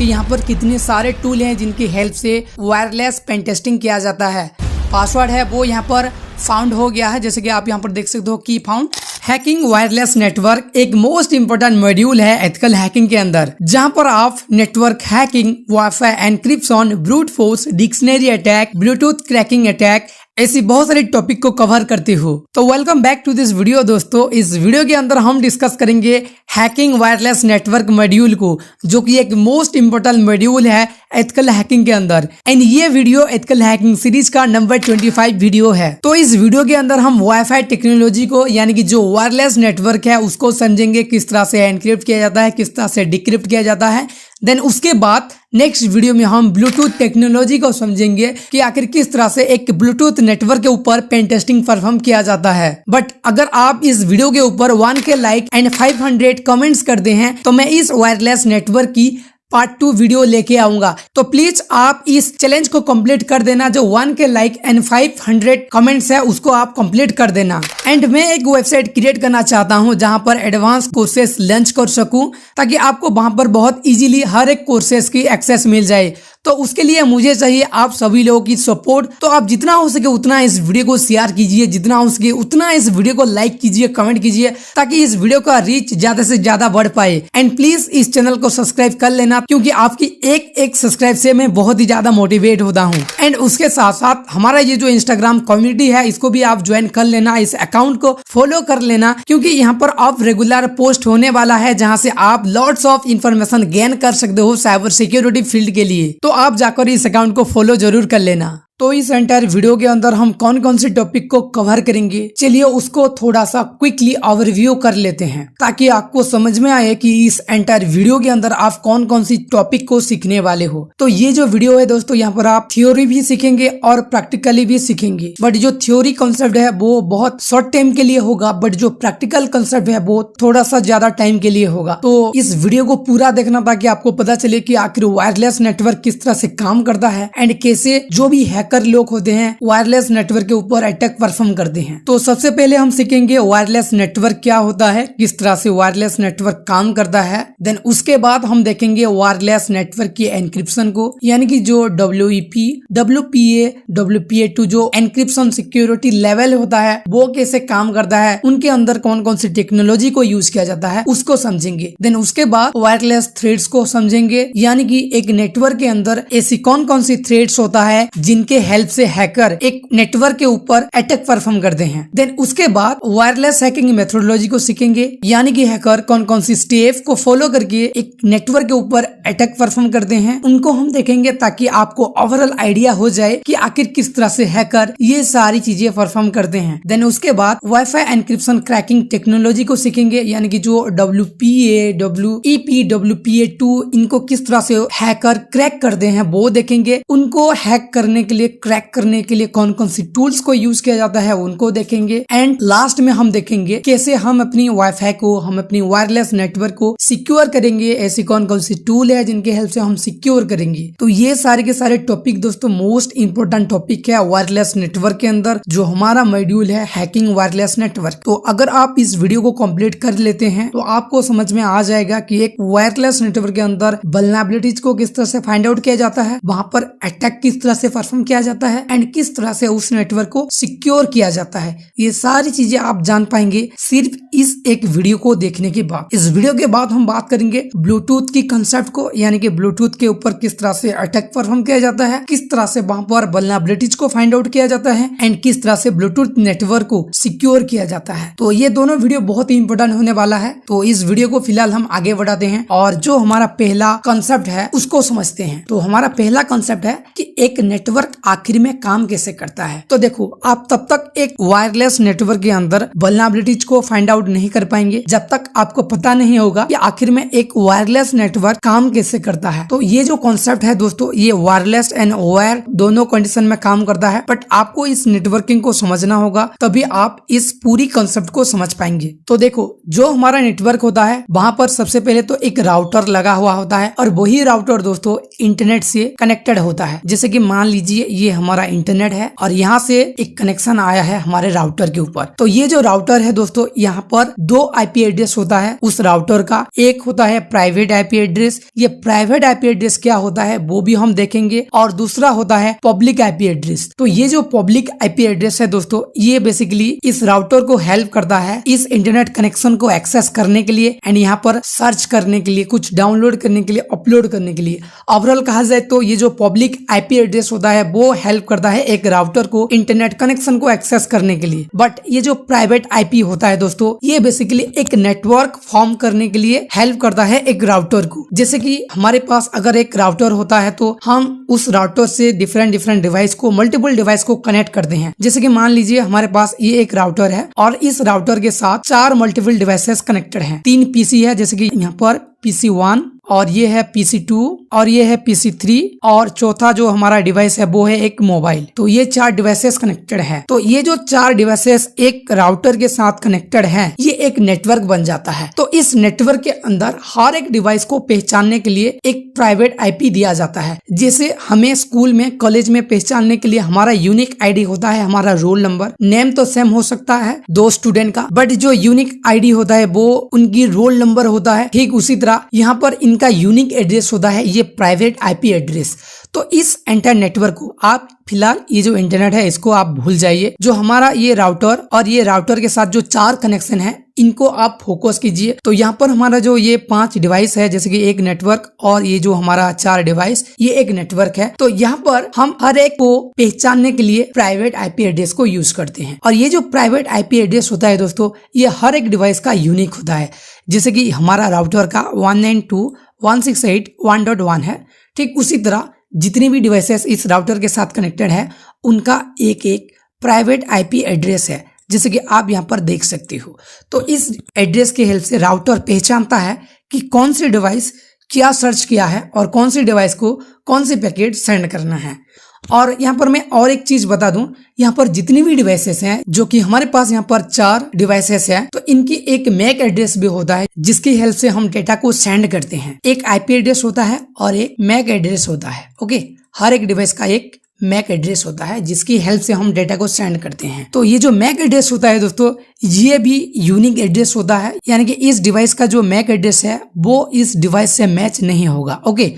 कि यहाँ पर कितने सारे टूल हैं जिनकी हेल्प से वायरलेस पेन टेस्टिंग किया जाता है। पासवर्ड है वो यहाँ पर फाउंड हो गया है, जैसे कि आप यहाँ पर देख सकते हो की फाउंड। हैकिंग वायरलेस नेटवर्क एक मोस्ट इंपोर्टेंट मॉड्यूल है एथिकल हैकिंग के अंदर, जहां पर आप network hacking, wifi encryption, brute force, dictionary attack, bluetooth cracking attack, ऐसी बहुत सारे टॉपिक को कवर करते हो। तो welcome back to this video दोस्तों। इस वीडियो के अंदर हम डिस्कस करेंगे हैकिंग वायरलेस नेटवर्क मॉड्यूल को, जो कि एक मोस्ट इंपोर्टेंट मॉड्यूल है एथिकल हैकिंग के अंदर। एंड ये वीडियो एथिकल हैकिंग सीरीज का नंबर 25 वीडियो है। तो इस वीडियो के अंदर हम वाईफाई टेक्नोलॉजी को, यानी कि जो वायरलेस नेटवर्क है उसको समझेंगे, किस तरह से एनक्रिप्ट किया जाता है, किस तरह से डिक्रिप्ट किया जाता है। देन उसके बाद नेक्स्ट वीडियो में हम ब्लूटूथ टेक्नोलॉजी को समझेंगे कि आखिर किस तरह से एक ब्लूटूथ नेटवर्क के ऊपर पेन टेस्टिंग परफॉर्म किया जाता है। बट अगर आप इस वीडियो के ऊपर 1K लाइक एंड 500 कमेंट्स करते हैं तो मैं इस वायरलेस नेटवर्क की पार्ट 2 वीडियो लेके आऊंगा। तो प्लीज आप इस चैलेंज को कंप्लीट कर देना, जो 1K लाइक एंड 500 कमेंट्स है उसको आप कंप्लीट कर देना। एंड मैं एक वेबसाइट क्रिएट करना चाहता हूं जहां पर एडवांस कोर्सेस लॉन्च कर सकूं, ताकि आपको वहां पर बहुत इजीली हर एक कोर्सेस की एक्सेस मिल जाए। तो उसके लिए मुझे चाहिए आप सभी लोगों की सपोर्ट। तो आप जितना हो सके उतना इस वीडियो को शेयर कीजिए, जितना हो सके उतना इस वीडियो को लाइक कीजिए, कमेंट कीजिए, ताकि इस वीडियो का रीच ज्यादा से ज्यादा बढ़ पाए। एंड प्लीज इस चैनल को सब्सक्राइब कर लेना, क्योंकि आपकी एक सब्सक्राइब से मैं बहुत ही ज्यादा मोटिवेट होता हूँ। एंड उसके साथ साथ हमारा ये जो इंस्टाग्राम कम्युनिटी है इसको भी आप ज्वाइन कर लेना, इस अकाउंट को फॉलो कर लेना, क्योंकि यहाँ पर आप रेगुलर पोस्ट होने वाला है जहाँ से आप लॉट्स ऑफ इंफॉर्मेशन गेन कर सकते हो साइबर सिक्योरिटी फील्ड के लिए। तो आप जाकर इस अकाउंट को फॉलो जरूर कर लेना। तो इस एंटायर वीडियो के अंदर हम कौन कौन से टॉपिक को कवर करेंगे, चलिए उसको थोड़ा सा क्विकली ओवरव्यू कर लेते हैं, ताकि आपको समझ में आए कि इस एंटायर वीडियो के अंदर आप कौन कौन सी टॉपिक को सीखने वाले हो। तो ये जो वीडियो है दोस्तों, यहाँ पर आप थ्योरी भी सीखेंगे और प्रैक्टिकली भी सीखेंगे। बट जो थ्योरी कंसेप्ट है वो बहुत शॉर्ट टाइम के लिए होगा, बट जो प्रैक्टिकल कंसेप्ट है वो थोड़ा सा ज्यादा टाइम के लिए होगा। तो इस वीडियो को पूरा देखना, ताकि आपको पता चले कि आखिर वायरलेस नेटवर्क किस तरह से काम करता है एंड कैसे जो भी हैकर लोग होते हैं वायरलेस नेटवर्क के ऊपर अटैक परफॉर्म करते हैं। तो सबसे पहले हम सीखेंगे वायरलेस नेटवर्क क्या होता है, किस तरह से वायरलेस नेटवर्क काम करता है। देन उसके बाद हम देखेंगे वायरलेस नेटवर्क की एनक्रिप्शन को, यानी कि जो WEP, WPA, WPA2 जो एनक्रिप्शन सिक्योरिटी लेवल होता है वो कैसे काम करता है, उनके अंदर कौन कौन सी टेक्नोलॉजी को यूज किया जाता है उसको समझेंगे। देन उसके बाद वायरलेस थ्रेड्स को समझेंगे, यानी कि एक नेटवर्क के अंदर ऐसी कौन कौन सी थ्रेड्स होता है जिनके हेल्प से हैकर एक नेटवर्क के ऊपर अटैक परफॉर्म करते हैं। देन उसके बाद वायरलेस हैकिंग मेथोडोलॉजी को सीखेंगे, यानी कि हैकर कौन कौन सी स्टेप को फॉलो करके एक नेटवर्क के ऊपर अटैक परफॉर्म करते हैं, उनको हम देखेंगे, ताकि आपको ओवरऑल आइडिया हो जाए कि आखिर किस तरह से हैकर ये सारी चीजें परफॉर्म करते हैं। देन उसके बाद वाईफाई एनक्रिप्शन क्रैकिंग टेक्नोलॉजी को सीखेंगे, यानी कि जो WPA, WEP, WPA2 इनको किस तरह से हैकर क्रैक करते हैं वो देखेंगे। उनको हैक करने के लिए, क्रैक करने के लिए कौन कौन सी टूल्स को यूज किया जाता है उनको देखेंगे। एंड लास्ट में हम देखेंगे कैसे हम अपनी वाईफाई को, हम अपनी वायरलेस नेटवर्क को सिक्योर करेंगे, ऐसी कौन कौन सी टूल है जिनके हेल्प से हम सिक्योर करेंगे। तो ये सारे के सारे टॉपिक दोस्तों मोस्ट इंपोर्टेंट टॉपिक है वायरलेस नेटवर्क के अंदर, जो हमारा मॉड्यूल है हैकिंग वायरलेस नेटवर्क। तो अगर आप इस वीडियो को कंप्लीट कर लेते हैं तो आपको समझ में आ जाएगा कि एक वायरलेस नेटवर्क के अंदर वल्नरेबिलिटीज को किस तरह से फाइंड आउट किया जाता है, वहां पर अटैक किस तरह से परफॉर्म किया जाता है एंड किस तरह से उस नेटवर्क को सिक्योर किया जाता है। ये सारी चीजें आप जान पाएंगे सिर्फ इस एक वीडियो को देखने के बाद। इस वीडियो के बाद हम बात करेंगे ब्लूटूथ की कंसेप्ट को, यानी कि ब्लूटूथ के ऊपर किस तरह से अटैक परफॉर्म किया जाता है, किस तरह से वहां पर वल्नरेबिलिटीज को फाइंड आउट किया जाता है एंड किस तरह से ब्लूटूथ नेटवर्क को सिक्योर किया जाता है। तो ये दोनों वीडियो बहुत ही इंपोर्टेंट होने वाला है। तो इस वीडियो को फिलहाल हम आगे बढ़ाते हैं और जो हमारा पहला कंसेप्ट है उसको समझते हैं। तो हमारा पहला कंसेप्ट है कि एक नेटवर्क आखिर में काम कैसे करता है। तो देखो, आप तब तक एक वायरलेस नेटवर्क के अंदर वल्नरेबिलिटीज को फाइंड आउट नहीं कर पाएंगे जब तक आपको पता नहीं होगा कि आखिर में एक वायरलेस नेटवर्क काम कैसे करता है। तो ये जो कॉन्सेप्ट है दोस्तों, ये वायरलेस एंड वायर दोनों कंडीशन में काम करता है, बट आपको इस नेटवर्किंग को समझना होगा, तभी आप इस पूरी कॉन्सेप्ट को समझ पाएंगे। तो देखो, जो हमारा नेटवर्क होता है वहां पर सबसे पहले तो एक राउटर लगा हुआ होता है, और वही राउटर दोस्तों इंटरनेट से कनेक्टेड होता है। जैसे कि मान लीजिए ये हमारा इंटरनेट है और यहाँ से एक कनेक्शन आया है हमारे राउटर के ऊपर। तो ये जो राउटर है दोस्तों, यहाँ पर 2 IP एड्रेस होता है उस राउटर का। एक होता है प्राइवेट IP एड्रेस, ये प्राइवेट IP एड्रेस क्या होता है वो भी हम देखेंगे, और दूसरा होता है पब्लिक IP एड्रेस। तो ये जो पब्लिक IP एड्रेस है दोस्तों, ये बेसिकली इस राउटर को हेल्प करता है इस इंटरनेट कनेक्शन को एक्सेस करने के लिए एंड यहाँ पर सर्च करने के लिए, कुछ डाउनलोड करने के लिए, अपलोड करने के लिए। ओवरऑल कहा जाए तो ये जो पब्लिक IP एड्रेस होता है वो हेल्प करता है एक राउटर को इंटरनेट कनेक्शन को एक्सेस करने के लिए। बट ये जो प्राइवेट IP होता है दोस्तों, ये बेसिकली एक नेटवर्क फॉर्म करने के लिए हेल्प करता है एक राउटर को। जैसे कि हमारे पास अगर एक राउटर होता है तो हम उस राउटर से डिफरेंट डिवाइस को, मल्टीपल डिवाइस को कनेक्ट करते हैं। जैसे कि मान लीजिए हमारे पास ये एक राउटर है और इस राउटर के साथ 4 मल्टीपल डिवाइसेस कनेक्टेड हैं। 3 PC है, जैसे कि यहाँ पर PC1 और ये है PC2 और ये है PC3 और चौथा जो हमारा डिवाइस है वो है एक मोबाइल। तो ये 4 डिवाइसेस कनेक्टेड है। तो ये जो 4 डिवाइसेस एक राउटर के साथ कनेक्टेड हैं, ये एक नेटवर्क बन जाता है। तो इस नेटवर्क के अंदर हर एक डिवाइस को पहचानने के लिए एक प्राइवेट IP दिया जाता है। जैसे हमें स्कूल में, कॉलेज में पहचानने के लिए हमारा यूनिक ID होता है, हमारा रोल नंबर। नेम तो सेम हो सकता है 2 स्टूडेंट का, बट जो यूनिक ID होता है वो उनकी रोल नंबर होता है। ठीक उसी तरह यहाँ पर इनका यूनिक एड्रेस होता है ये प्राइवेट IP एड्रेस। तो इस एंटायर नेटवर्क को आप फिलहाल, ये जो इंटरनेट है इसको आप भूल जाइए। जो हमारा ये राउटर और ये राउटर के साथ जो 4 कनेक्शन है, इनको आप फोकस कीजिए। तो यहाँ पर हमारा जो ये 5 डिवाइस है, जैसे कि एक नेटवर्क और ये जो हमारा 4 डिवाइस, ये एक नेटवर्क है। तो यहाँ पर हम हर एक को पहचानने के लिए प्राइवेट IP एड्रेस को यूज करते हैं। और ये जो प्राइवेट IP एड्रेस होता है दोस्तों, ये हर एक डिवाइस का यूनिक होता है। जैसे कि हमारा राउटर का 192.168.1.1 है, ठीक उसी तरह जितनी भी डिवाइसेस इस राउटर के साथ कनेक्टेड है, उनका एक एक प्राइवेट IP एड्रेस है, जैसे कि आप यहाँ पर देख सकते हो। तो इस एड्रेस की हेल्प से राउटर पहचानता है कि कौन सी डिवाइस क्या सर्च किया है और कौन सी डिवाइस को कौन सी पैकेट सेंड करना है। और यहाँ पर मैं और एक चीज बता दूं, यहाँ पर जितनी भी डिवाइसेस हैं, जो कि हमारे पास यहाँ पर 4 डिवाइसेस हैं, तो इनकी एक मैक एड्रेस भी होता है जिसकी हेल्प से हम डेटा को सेंड करते हैं। एक IP एड्रेस होता है और एक मैक एड्रेस होता है। ओके, हर एक डिवाइस का एक मैक एड्रेस होता है जिसकी हेल्प से हम डेटा को सेंड करते हैं। तो ये जो मैक एड्रेस होता है दोस्तों, ये भी यूनिक एड्रेस होता है, यानी कि इस डिवाइस का जो मैक एड्रेस है वो इस डिवाइस से मैच नहीं होगा। ओके,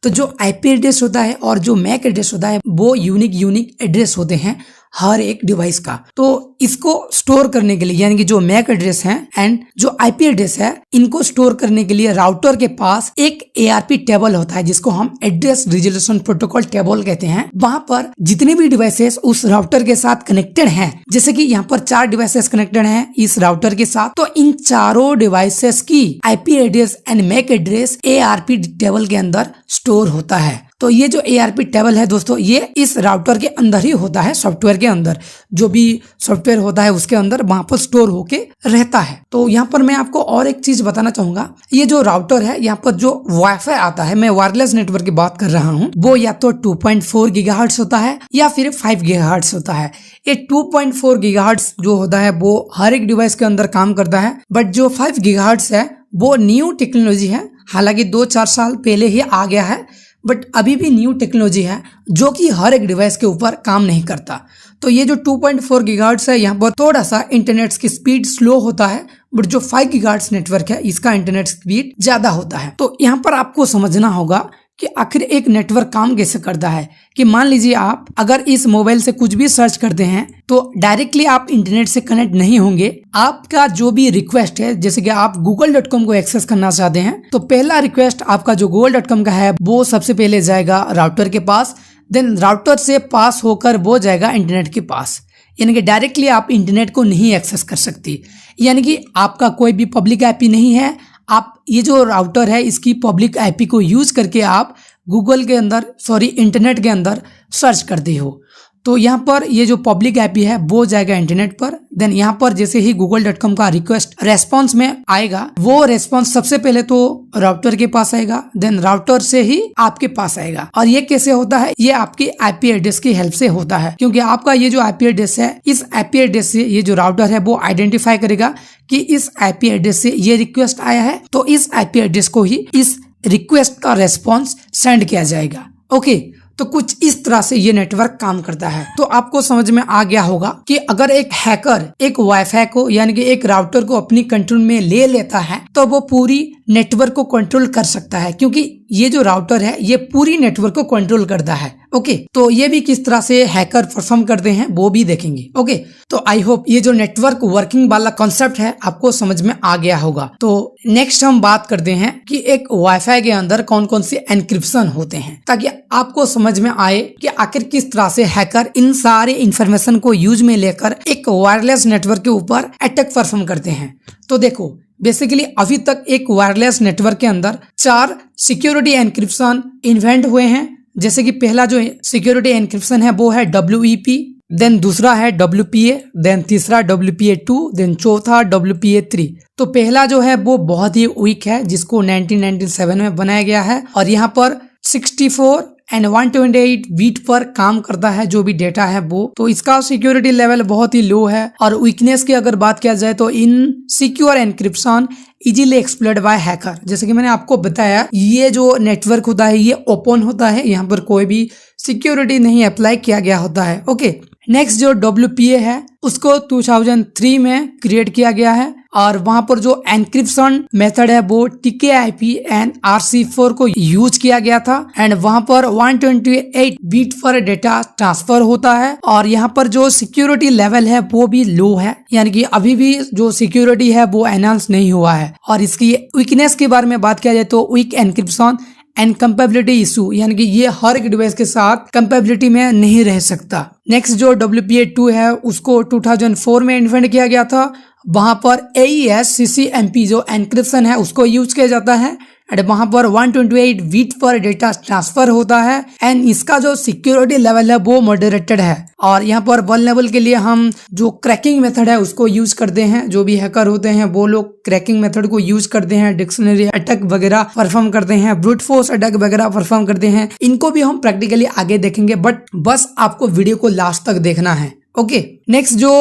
तो जो IP एड्रेस होता है और जो मैक एड्रेस होता है वो यूनिक एड्रेस होते हैं हर एक डिवाइस का। तो इसको स्टोर करने के लिए, यानी कि जो मैक एड्रेस है एंड जो IP एड्रेस है, इनको स्टोर करने के लिए राउटर के पास एक ARP टेबल होता है जिसको हम एड्रेस रिजोल्यूशन प्रोटोकॉल टेबल कहते हैं। वहां पर जितने भी डिवाइसेस उस राउटर के साथ कनेक्टेड हैं, जैसे कि यहाँ पर 4 डिवाइसेस कनेक्टेड हैं इस राउटर के साथ, तो इन चारों डिवाइसेस की IP address and MAC address ARP table के अंदर स्टोर होता है। तो ये जो ARP टेबल है दोस्तों, ये इस राउटर के अंदर ही होता है, सॉफ्टवेयर के अंदर, जो भी सॉफ्टवेयर होता है उसके अंदर वहां पर स्टोर होके रहता है। तो यहाँ पर मैं आपको और एक चीज बताना चाहूंगा, ये जो राउटर है, यहाँ पर जो वाईफाई आता है, मैं वायरलेस नेटवर्क की बात कर रहा हूँ, वो या तो 2.4 गीगाहर्ट्ज होता है या फिर 5 गीगाहर्ट्ज होता है। ये 2.4 गीगाहर्ट्ज जो होता है वो हर एक डिवाइस के अंदर काम करता है, बट जो 5 गीगाहर्ट्ज है वो न्यू टेक्नोलॉजी है, हालांकि 2-4 साल पहले ही आ गया है, बट अभी भी न्यू टेक्नोलॉजी है जो कि हर एक डिवाइस के ऊपर काम नहीं करता। तो ये जो 2.4 गीगाहर्ट्ज है, यहाँ पर थोड़ा सा इंटरनेट की स्पीड स्लो होता है, बट जो 5 गीगाहर्ट्ज नेटवर्क है इसका इंटरनेट स्पीड ज्यादा होता है। तो यहाँ पर आपको समझना होगा कि आखिर एक नेटवर्क काम कैसे करता है। कि मान लीजिए आप अगर इस मोबाइल से कुछ भी सर्च करते हैं तो डायरेक्टली आप इंटरनेट से कनेक्ट नहीं होंगे। आपका जो भी रिक्वेस्ट है, जैसे कि आप google.com को एक्सेस करना चाहते हैं, तो पहला रिक्वेस्ट आपका जो google.com का है वो सबसे पहले जाएगा राउटर के पास, देन राउटर से पास होकर वो जाएगा इंटरनेट के पास, यानी कि डायरेक्टली आप इंटरनेट को नहीं एक्सेस कर सकती। यानी कि आपका कोई भी पब्लिक IP नहीं है, आप ये जो राउटर है इसकी पब्लिक IP को यूज करके आप गूगल के अंदर, इंटरनेट के अंदर सर्च करते हो। तो यहाँ पर ये जो पब्लिक IP है वो जाएगा इंटरनेट पर, देन यहाँ पर जैसे ही google.com का रिक्वेस्ट रेस्पॉन्स में आएगा, वो रेस्पॉन्स सबसे पहले तो राउटर के पास आएगा, देन राउटर से ही आपके पास आएगा। और ये कैसे होता है, ये आपकी IP एड्रेस की हेल्प से होता है, क्योंकि आपका ये जो IP एड्रेस है, इस IP एड्रेस से ये जो राउटर है वो आइडेंटिफाई करेगा कि इस IP एड्रेस से ये रिक्वेस्ट आया है, तो इस IP एड्रेस को ही इस रिक्वेस्ट का रेस्पॉन्स सेंड किया जाएगा। ओके, तो कुछ इस तरह से ये नेटवर्क काम करता है। तो आपको समझ में आ गया होगा कि अगर एक हैकर एक वाईफाई को यानी कि एक राउटर को अपनी कंट्रोल में ले लेता है तो वो पूरी नेटवर्क को कंट्रोल कर सकता है, क्योंकि ये जो राउटर है ये पूरी नेटवर्क को कंट्रोल करता है। ओके, तो ये भी किस तरह से हैकर परफॉर्म करते हैं वो भी देखेंगे। ओके, तो आई होप ये जो नेटवर्क वर्किंग वाला कॉन्सेप्ट है आपको समझ में आ गया होगा। तो नेक्स्ट हम बात करते हैं कि एक वाईफाई के अंदर कौन कौन से एनक्रिप्शन होते हैं, ताकि आपको समझ में आए कि आखिर किस तरह से हैकर इन सारे इंफॉर्मेशन को यूज में लेकर एक वायरलेस नेटवर्क के ऊपर अटैक परफॉर्म करते हैं। तो देखो, बेसिकली अभी तक एक वायरलेस नेटवर्क के अंदर 4 सिक्योरिटी एनक्रिप्शन इन्वेंट हुए हैं। जैसे कि पहला जो सिक्योरिटी एनक्रिप्शन है वो है WEP, देन दूसरा है WPA, देन तीसरा WPA2, देन चौथा WPA3। तो पहला जो है वो बहुत ही वीक है, जिसको 1997 में बनाया गया है और यहाँ पर 64 एंड 128 बीट पर काम करता है जो भी डेटा है वो। तो इसका सिक्योरिटी लेवल बहुत ही लो है। और वीकनेस की अगर बात किया जाए तो insecure encryption easily exploit by hacker. जैसे कि मैंने आपको बताया, ये जो नेटवर्क होता है ये ओपन होता है, यहाँ पर कोई भी सिक्योरिटी नहीं अप्लाई किया गया होता है। ओके, नेक्स्ट जो WPA है उसको 2003 में क्रिएट किया गया है और वहां पर जो एनक्रिप्शन मेथड है वो TKIP एंड RC4 को यूज किया गया था एंड वहां पर 128 बीट पर डेटा ट्रांसफर होता है। और यहाँ पर जो सिक्योरिटी लेवल है वो भी लो है, यानी कि अभी भी जो सिक्योरिटी है वो एनहांस नहीं हुआ है। और इसकी वीकनेस के बारे में बात किया जाए तो weak encryption and compatibility issue, यानी कि ये हर एक डिवाइस के साथ कंपेबिलिटी में नहीं रह सकता। नेक्स्ट जो WPA2 है उसको 2004 में इन्वेंट किया गया था। वहां पर AES CCMP जो एनक्रिप्शन है उसको यूज किया जाता है एंड वहां पर 128 बीट पर डेटा ट्रांसफर होता है एंड इसका जो सिक्योरिटी लेवल है वो मॉडरेटेड है। और यहाँ पर वल्नरेबल के लिए हम जो क्रैकिंग मेथड है उसको यूज करते हैं। जो भी हैकर होते हैं वो लोग क्रैकिंग मेथड को यूज करते हैं, डिक्शनरी अटैक वगैरह परफॉर्म करते हैं, ब्रूट फोर्स अटैक वगैरह परफॉर्म करते हैं। इनको भी हम प्रैक्टिकली आगे देखेंगे, बट बस आपको वीडियो को लास्ट तक देखना है। ओके, नेक्स्ट जो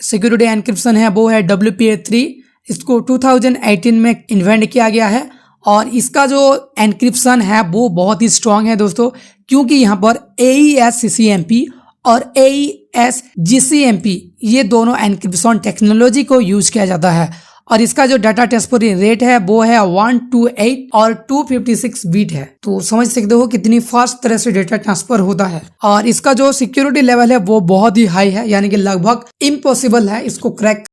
सिक्योरिटी एनक्रिप्शन है वो है WPA3। इसको 2018 में इन्वेंट किया गया है और इसका जो एनक्रिप्शन है वो बहुत ही स्ट्रांग है दोस्तों, क्योंकि यहाँ पर AES CCMP और AES GCMP ये दोनों एनक्रिप्शन टेक्नोलॉजी को यूज किया जाता है। और इसका जो डाटा ट्रांसफर रेट है वो है 128 और 256 बीट है। तो समझ सकते हो कितनी फास्ट तरह से डेटा ट्रांसफर होता है। और इसका जो सिक्योरिटी लेवल है वो बहुत ही हाई है, यानी कि लगभग इम्पॉसिबल है इसको क्रैक